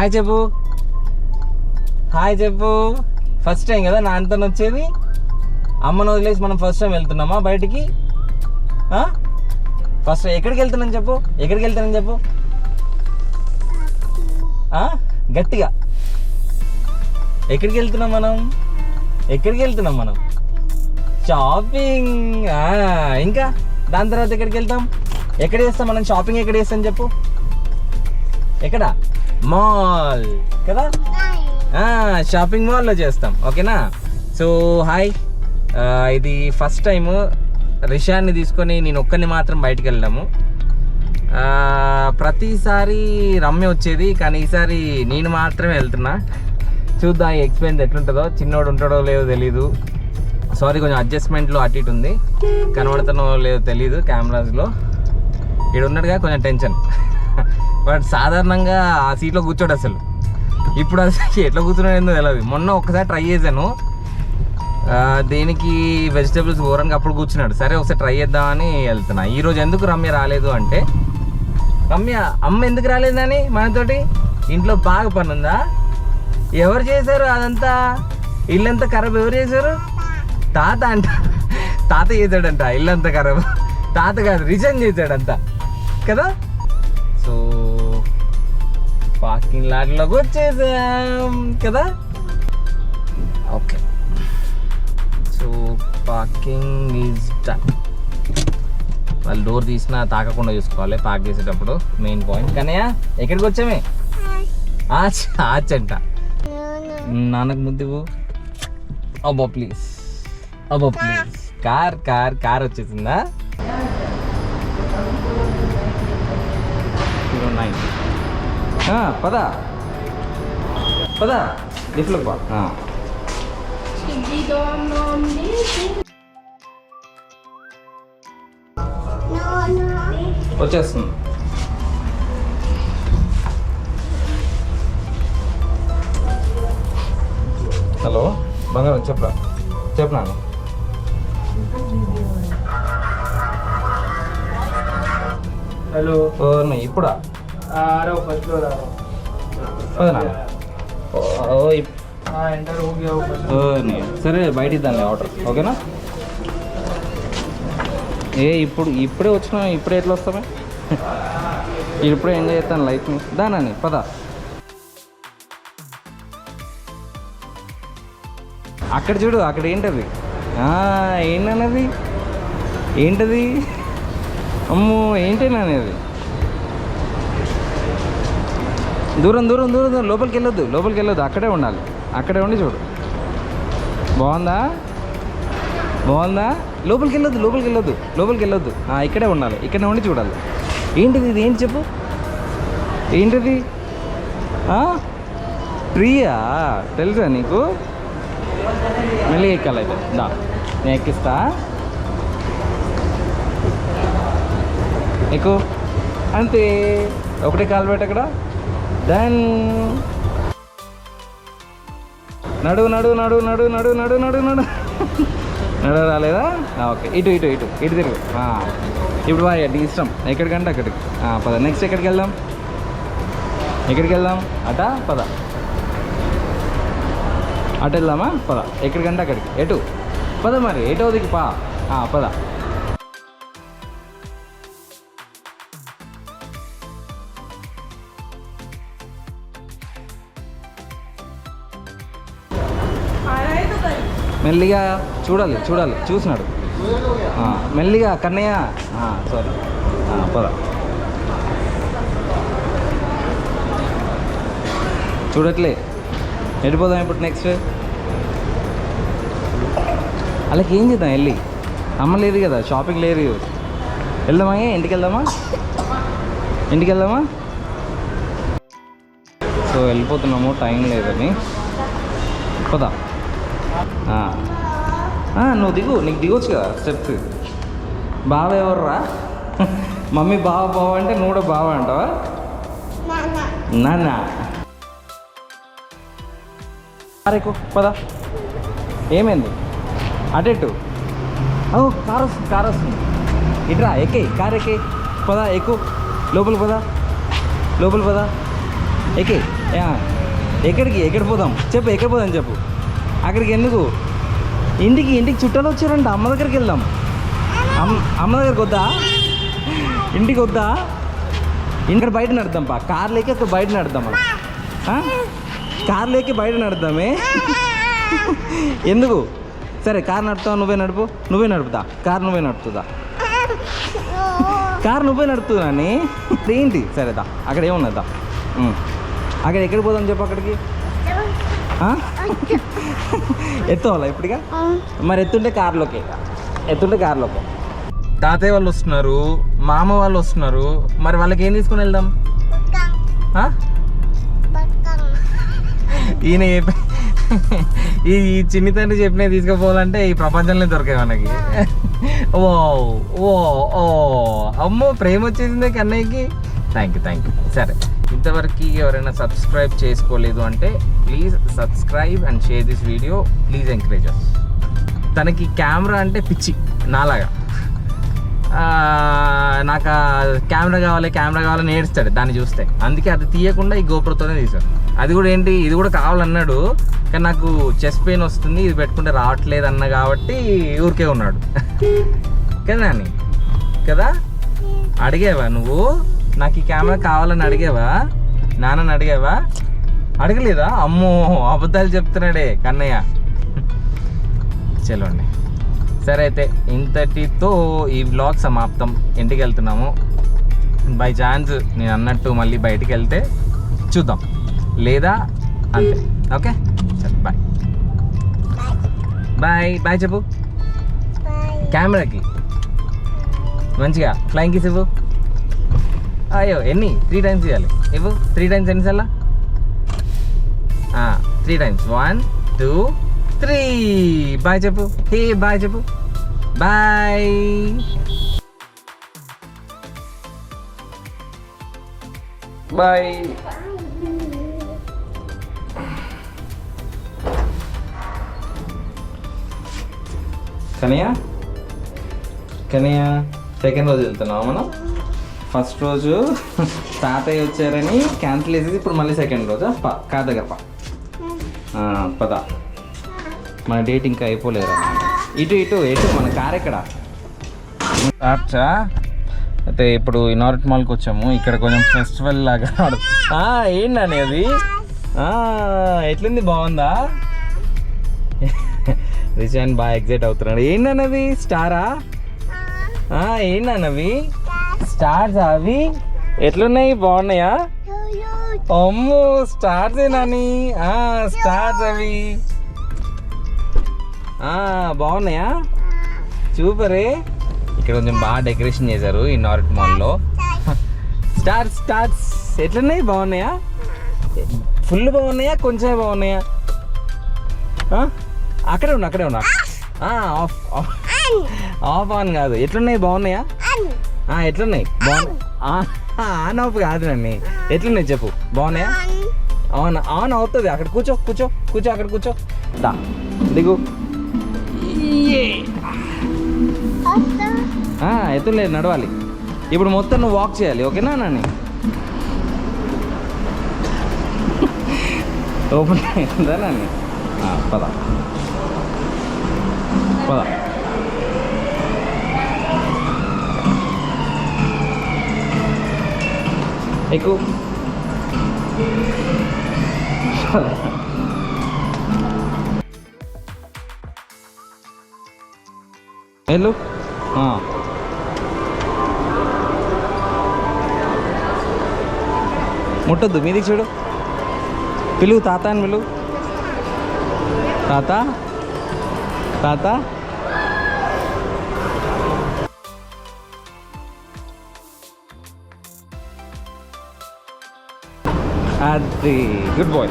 Hi చెప్పు, hi చెప్పు. First time కదా నాన్నతో వచ్చేది. అమ్మను వదిలేసి మనం ఫస్ట్ టైం వెళ్తున్నామా బయటికి? ఫస్ట్ ఎక్కడికి వెళ్తున్నాను చెప్పు, ఎక్కడికి వెళ్తానని చెప్పు గట్టిగా. ఎక్కడికి వెళ్తున్నాం మనం? ఎక్కడికి వెళ్తున్నాం మనం? షాపింగ్. ఇంకా దాని తర్వాత ఎక్కడికి వెళ్తాం? ఎక్కడ చేస్తాం మనం షాపింగ్? ఎక్కడ చేస్తాం చెప్పు? ఎక్కడ? మాల్ కదా, షాపింగ్ మాల్లో చేస్తాం. ఓకేనా? సో హాయ్, ఇది ఫస్ట్ టైము రిషాన్ని తీసుకొని నేను ఒక్కరిని మాత్రం బయటికి వెళ్ళాము. ప్రతిసారి రమ్య వచ్చేది, కానీ ఈసారి నేను మాత్రమే వెళ్తున్నా. చూద్దాం ఈ ఎక్స్పీరియన్స్ ఎట్లుంటుందో. చిన్నోడు ఉంటాడో లేదో తెలీదు. సారీ, కొంచెం అడ్జస్ట్మెంట్లో అటు ఇటు ఉంది, కనబడుతానో లేదో తెలీదు కెమెరాస్లో. ఇక్కడ ఉన్నట్టుగా కొంచెం టెన్షన్. బట్ సాధారణంగా ఆ సీట్లో కూర్చోడు అసలు. ఇప్పుడు అసలు ఎట్లా కూర్చున్నాడో తెలియదు. మొన్న ఒక్కసారి ట్రై చేశాను, దేనికి వెజిటేబుల్స్ ఊరానికి, అప్పుడు కూర్చున్నాడు. సరే ఒకసారి ట్రై చేద్దామని వెళ్తున్నా. ఈరోజు ఎందుకు రమ్య రాలేదు అంటే, రమ్య అమ్మ ఎందుకు రాలేదని మనతోటి ఇంట్లో బాగా పని ఉందా? ఎవరు చేశారు అదంతా? ఇల్లంతా ఖరాబ్ ఎవరు చేశారు? తాత అంట. తాత చేశాడంట ఇల్లంతా ఖరాబ్. తాత కాదు, రిజైన్ చేశాడంట కదా. సో పార్కింగ్ లాట్లోకి వచ్చేసాం కదా. Okay, so parking is done. వాళ్ళు డోర్ తీసినా తాకకుండా చూసుకోవాలి పార్క్ చేసేటప్పుడు, మెయిన్ పాయింట్. కానీ ఎక్కడికి వచ్చామే? ఆచంట. నాన్నకు ముద్దు. అబ్బో ప్లీజ్, అబ్బో ప్లీజ్. కార్ కార్ కార్ వచ్చేసిందా? 09. పదా పదా లిఫ్ట్లోకి బా. వచ్చేస్తుంది. హలో బంగారం, చెప్పరా చెప్పనా? హలో, ఇప్పుడా? फर्स्ट फ्लोर आ एंटर हो गया సరే బయట ఇద్దాంలే ఆర్డర్. ఓకేనా? ఇప్పుడే వచ్చినా, ఇప్పుడే ఎట్లా వస్తామే? ఇప్పుడే ఎంజాయ్ చేస్తాను లైఫ్ని. దానని పద. అక్కడ చూడు, అక్కడ ఏంటది? ఏంటన్నది? ఏంటది? అమ్మో ఏంటేననేది? దూరం దూరం దూరం దూరం, లోపలికి వెళ్ళొద్దు, లోపలికి వెళ్ళొద్దు. అక్కడే ఉండాలి, అక్కడే ఉండి చూడు. బాగుందా? బాగుందా? లోపలికి వెళ్ళొద్దు, లోపలికి వెళ్ళొద్దు, లోపలికి వెళ్ళొద్దు. ఇక్కడే ఉండాలి, ఇక్కడే ఉండి చూడాలి. ఏంటిది? ఇది ఏంటి చెప్పు? ఏంటిది? ట్రీయా? తెలుసా నీకు? మళ్ళీ ఎక్కాలి అయితే. దా, నేను ఎక్కిస్తా. ఎక్కువ అంతే. ఒకటే కాలు పెట్ట అక్కడ. దెన్ నడు నడు నడు నడు నడు నడు నడు నడు నడు. రాలేదా? ఓకే, ఇటు ఇటు ఇటు ఇటు తిరుగు. ఇప్పుడు నీ ఇష్టం, ఎక్కడికంటే అక్కడికి. పద. నెక్స్ట్ ఎక్కడికి వెళ్దాం? ఎక్కడికి వెళ్దాం? అటా పద. అటు వెళ్దామా? పద. ఎక్కడికంటే అక్కడికి. ఎటు పద మరి, ఎటు దిగి పా. పద. మెల్లిగా చూడాలి, చూడాలి. చూసినాడు మెల్లిగా. కన్నయ్య సారీ. పద. చూడట్లే. వెళ్ళిపోదాం ఇప్పుడు. నెక్స్ట్ అలాగే ఏం చేద్దాం? వెళ్ళి అమ్మ లేదు కదా, షాపింగ్ లేదు. వెళ్దామా? ఇంటికి వెళ్దామా? ఇంటికి వెళ్దామా? సో వెళ్ళిపోతున్నాము, టైం లేదని. పదా. నువ్వు దిగు, నీకు దిగొచ్చు కదా స్టెప్స్. బావ ఎవర్రా? మమ్మీ బావ బావ అంటే నువ్వు కూడా బావ అంటావా? నాన్న. ఎక్కువ పద. ఏమైంది? అటెట్టు. కారు వస్తుంది, కారు వస్తుంది. ఇట్రా, ఎక్కే, కారు ఎక్కే. పద, ఎక్కువ. లోపల పద, లోపల పద. ఎక్కే. ఎక్కడికి పోదాం చెప్పు, ఎక్కడ పోదాం చెప్పు. అక్కడికి ఎందుకు? ఇంటికి చుట్టాలు వచ్చారంట, అమ్మ దగ్గరికి వెళ్దాం. అమ్మ దగ్గరికి వద్దా? ఇంటికి వద్దా? ఇక్కడ బయట నడుద్దాం పా, కార్లోకి అక్కడ బయట నడుద్దాం మనం. కార్లోకి బయట నడుద్దామే. ఎందుకు? సరే కార్ నడుపుతావు, నువ్వే నడుపుతా. కార్ నువ్వే నడుపుతుందా? కార్ నువ్వే నడుపుతుందా అని ఏంటి? సరేదా, అక్కడ ఏమున్నదా? అక్కడ ఎక్కడికి పోదాం చెప్పు. అక్కడికి ఎత్తుకోవాలా ఇప్పటిగా? మరి ఎత్తుంటే కార్లోకి. తాతయ్య వాళ్ళు వస్తున్నారు, మామ వాళ్ళు వస్తున్నారు, మరి వాళ్ళకి ఏం తీసుకుని వెళ్దాం? ఈయన ఈ చిన్ని తండ్రి చెప్పినవి తీసుకుపోవాలంటే ఈ ప్రపంచంలో దొరికాయి మనకి. ఓ ఓ ఓ అమ్మో, ప్రేమ వచ్చేసిందే కన్నయ్యకి. Thank you. సరే, ఇంతవరకు ఎవరైనా సబ్స్క్రైబ్ చేసుకోలేదు అంటే please subscribe and share this video. Please encourage us. తనకి కెమెరా అంటే పిచ్చి నాలాగా. నాకు కెమెరా కావాలని ఏడుస్తాడు దాన్ని చూస్తే. అందుకే అది తీయకుండా ఈ గోప్రోతోనే తీశాను. అది కూడా ఏంటి, ఇది కూడా కావాలన్నాడు, కానీ నాకు చెస్ట్ పెయిన్ వస్తుంది, ఇది పెట్టుకుంటే రావట్లేదు అన్న కాబట్టి ఊరికే ఉన్నాడు. కదా నాని? కదా, అడిగావా నువ్వు? నాకు ఈ కెమెరా కావాలని అడిగావా? నాన్నని అడిగావా? అడగలేదా? అమ్మో, అబద్ధాలు చెప్తున్నాడే కన్నయ్య. చలోండి, సరే అయితే ఇంతటితో ఈ వ్లాగ్ సమాప్తం. ఇంటికి వెళ్తున్నాము. బై ఛాన్స్ నేను అన్నట్టు మళ్ళీ బయటికి వెళ్తే చూద్దాం, లేదా అంతే. ఓకే, సరే బాయ్ చెప్పు కెమెరాకి. మంచిగా ఫ్లయింగ్ కిస్ ఇవ్వు. అయ్యో, ఎన్ని? 3 times ఇవ్వాలి. ఇవ్వు 3 times. ఎన్నిసార్లు? 3 times. 1 2 3. బాయ్ చెప్పు. బాయ్ చెప్పు. బాయ్. కనయ్య సెకండ్ రోజు వెళ్తున్నావా మనం? ఫస్ట్ రోజు తాతయ్య వచ్చారని క్యాన్సిల్ చేసేది, ఇప్పుడు మళ్ళీ సెకండ్ రోజా? కార్ దగ్గర పద. మన డేట్ ఇంకా అయిపోలేరా? ఇటు మన కార్ ఎక్కడ? అచ్చా, అయితే ఇప్పుడు ఇనార్ట్ మాల్కి వచ్చాము. ఇక్కడ కొంచెం ఫెస్టివల్ లాగా ఏంటని అది? ఎట్లుంది, బాగుందా? రిషాన్ బాగా ఎగ్జైట్ అవుతున్నాడు. ఏంటన్నది? స్టారా? ఏంటన్నవి? స్టార్స్ అవి ఎట్లున్నాయి? బాగున్నాయా? అమ్మో, స్టార్స్ ఏనాని? స్టార్స్ అవి బాగున్నాయా? సూపరే. ఇక్కడ కొంచెం బాగా డెకరేషన్ చేశారు ఈ నార్త్ మాల్లో. స్టార్స్ ఎట్లున్నాయి? బాగున్నాయా? ఫుల్ బాగున్నాయా? కొంచెం బాగున్నాయా? అక్కడే ఉన్నా. ఆఫ్ ఆన్ కాదు, ఎట్లున్నాయి? బాగున్నాయా? ఎట్లున్నాయి? ఆన్ ఆఫ్ కాదు నన్ను. ఎట్లున్నాయి చెప్పు. బాగున్నాయా? ఆన్ అవుతుంది. అక్కడ కూర్చో. అక్కడ కూర్చో. దిగు. ఎత్తులేదు, నడవాలి. ఇప్పుడు మొత్తం నువ్వు వాక్ చేయాలి, ఓకేనా నాని? ఓపెన్ అయిందా నాని? పద. ఎక్కువ వెళ్ళు. ముట్టద్దు, మీదికి చూడు. పిలువు తాత అని పిలువు. తాత అది గుడ్ బాయ్.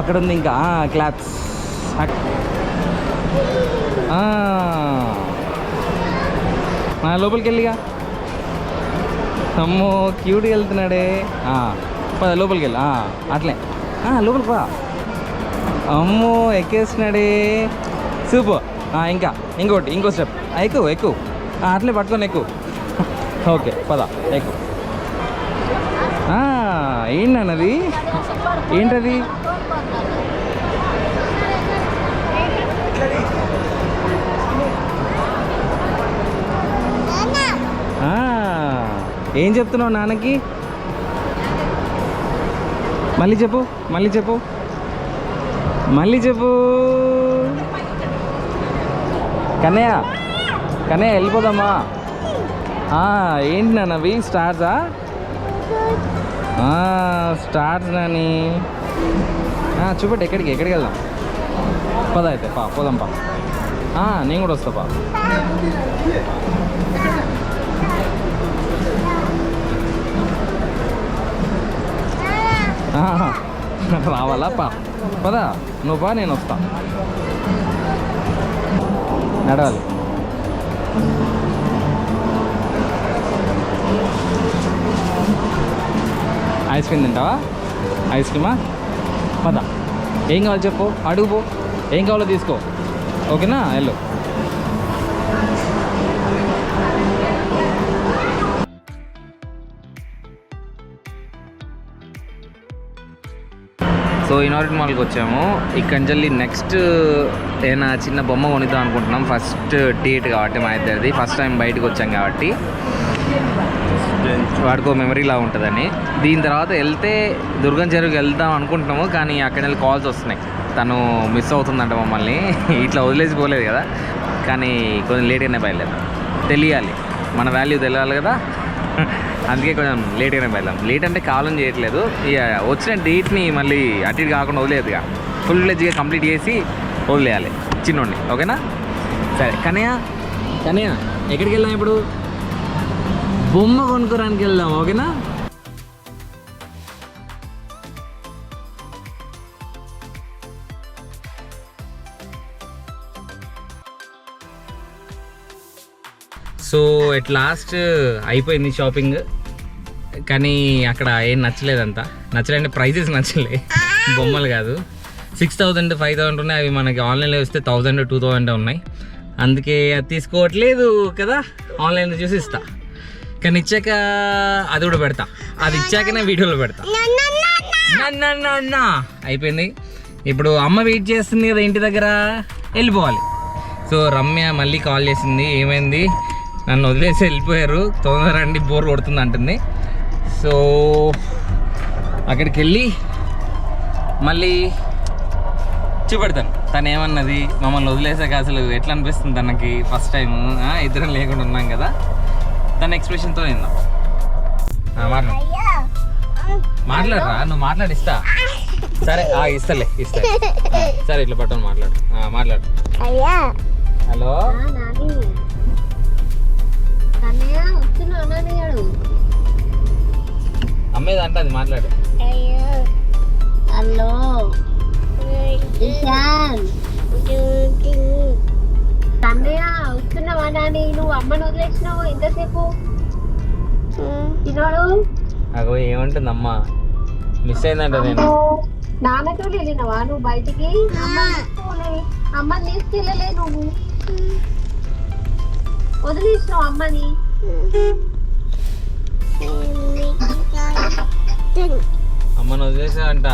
అక్కడ ఉంది ఇంకా క్లాప్స్. లోపలికి వెళ్ళిగా. అమ్మో, క్యూట్గా వెళ్తున్నాడే. పద లోపలికి వెళ్ళి. అట్లే లోపలికి పద. అమ్మో, ఎక్కేస్తున్నాడే. సూపర్. ఇంకో స్టెప్. ఎక్కువ. అట్లే పట్టుకొని ఎక్కువ. ఓకే, పద ఎక్కువ. ఏంటన్నది? ఏంటది? ఆ, ఏం చెప్తున్నావు నాన్నకి? మళ్ళీ చెప్పు, మళ్ళీ చెప్పు, మళ్ళీ చెప్పు. కన్నయ్య, కన్నయ్య వెళ్ళిపోదామా? ఏంటి నాన్నవి? స్టార్సా? స్టార్స్ నాని. చూపెట్టు, ఎక్కడికి వెళ్దాం? పద అయితే పోదాం పా. నేను కూడా వస్తా పా. రావాలా పా? పదా నువ్వు పా, నేను వస్తా. నడవాలి. ఐస్ క్రీమ్ తింటావా? ఐస్ క్రీమా? పద. ఏం కావాలి చెప్పు, అడుగు. ఏం కావాలో తీసుకో, ఓకేనా? వెళ్ళు. సో ఇన్నోవేట్ మాల్కి వచ్చాము. ఇక్కడి నుంచి నెక్స్ట్ ఏదైనా చిన్న బొమ్మ కొనిద్దాం అనుకుంటున్నాం. ఫస్ట్ డేట్ కాబట్టి మా ఇద్దరిది, ఫస్ట్ టైం బయటకు వచ్చాం కాబట్టి వాడికో మెమరీలా ఉంటుందని. దీని తర్వాత వెళ్తే దుర్గం చెరువుకి వెళ్దాం అనుకుంటున్నాము, కానీ అక్కడ వెళ్ళి కాల్స్ వస్తున్నాయి. తను మిస్ అవుతుందంట మమ్మల్ని. ఇట్లా వదిలేసి పోలేదు కదా, కానీ కొంచెం లేట్గానే బయలుదేరాం. తెలియాలి, మన వాల్యూ తెలియాలి కదా, అందుకే కొంచెం లేట్గానే బయలుదేరాం. లేట్ అంటే కాలం చేయట్లేదు, ఇక వచ్చిన డేట్ని మళ్ళీ అటు ఇటు కాకుండా వదిలేదు. ఇక ఫుల్ ఫ్లెడ్జ్గా కంప్లీట్ చేసి వదిలేయాలి చిన్నోడిని, ఓకేనా? సరే కన్నయ్య, కన్నయ్య ఎక్కడికి వెళ్దాం ఇప్పుడు? బొమ్మ కొనుక్కోడానికి వెళ్దాం, ఓకేనా? సో ఎట్ లాస్ట్ అయిపోయింది షాపింగ్, కానీ అక్కడ ఏం నచ్చలేదంతా. నచ్చలేదంటే ప్రైజెస్ నచ్చలే, బొమ్మలు కాదు. 6,000 5,000 ఉన్నాయి, అవి మనకి ఆన్లైన్లో వస్తే 1,000 2,000 ఉన్నాయి. అందుకే అది తీసుకోవట్లేదు కదా, ఆన్లైన్లో చూసి ఇస్తా. కానీ ఇచ్చాక అది కూడా పెడతా, అది ఇచ్చాకనే వీడియోలో పెడతా. అయిపోయింది. ఇప్పుడు అమ్మ వెయిట్ చేస్తుంది కదా ఇంటి దగ్గర, వెళ్ళిపోవాలి. సో రమ్య మళ్ళీ కాల్ చేసింది, ఏమైంది నన్ను వదిలేసి వెళ్ళిపోయారు, తొందర రండి బోర్ కొడుతుంది అంటుంది. సో అక్కడికి వెళ్ళి మళ్ళీ చూపెడతాను తను ఏమన్నది. మమ్మల్ని వదిలేసాక అసలు ఎట్లా అనిపిస్తుంది తనకి, ఫస్ట్ టైం ఇద్దరం లేకుండా ఉన్నాం కదా, తన ఎక్స్ప్రెషన్తో విందాం. మాట్లాడరా, నువ్వు మాట్లాడిస్తా. సరే ఇస్తా. సరే ఇట్లా పట్టుకొని మాట్లాడు. హలో అమ్మేది అంటే అది మాట్లాడు. హలో కన్నయ్య వస్తున్నావా నాని? నువ్వు అమ్మను వదిలేసినావు ఎంతసేపు? తిన్నాడు అగో ఏమంటుంది అమ్మ, మిస్ అయిందంట. నేను నాన్నతో వెళ్ళినవా నువ్వు బయటికి? అమ్మని తీసుకెళ్ళలే నువ్వు, వదిలేసినావు అమ్మని. అమ్మను వదిలేసా అంట.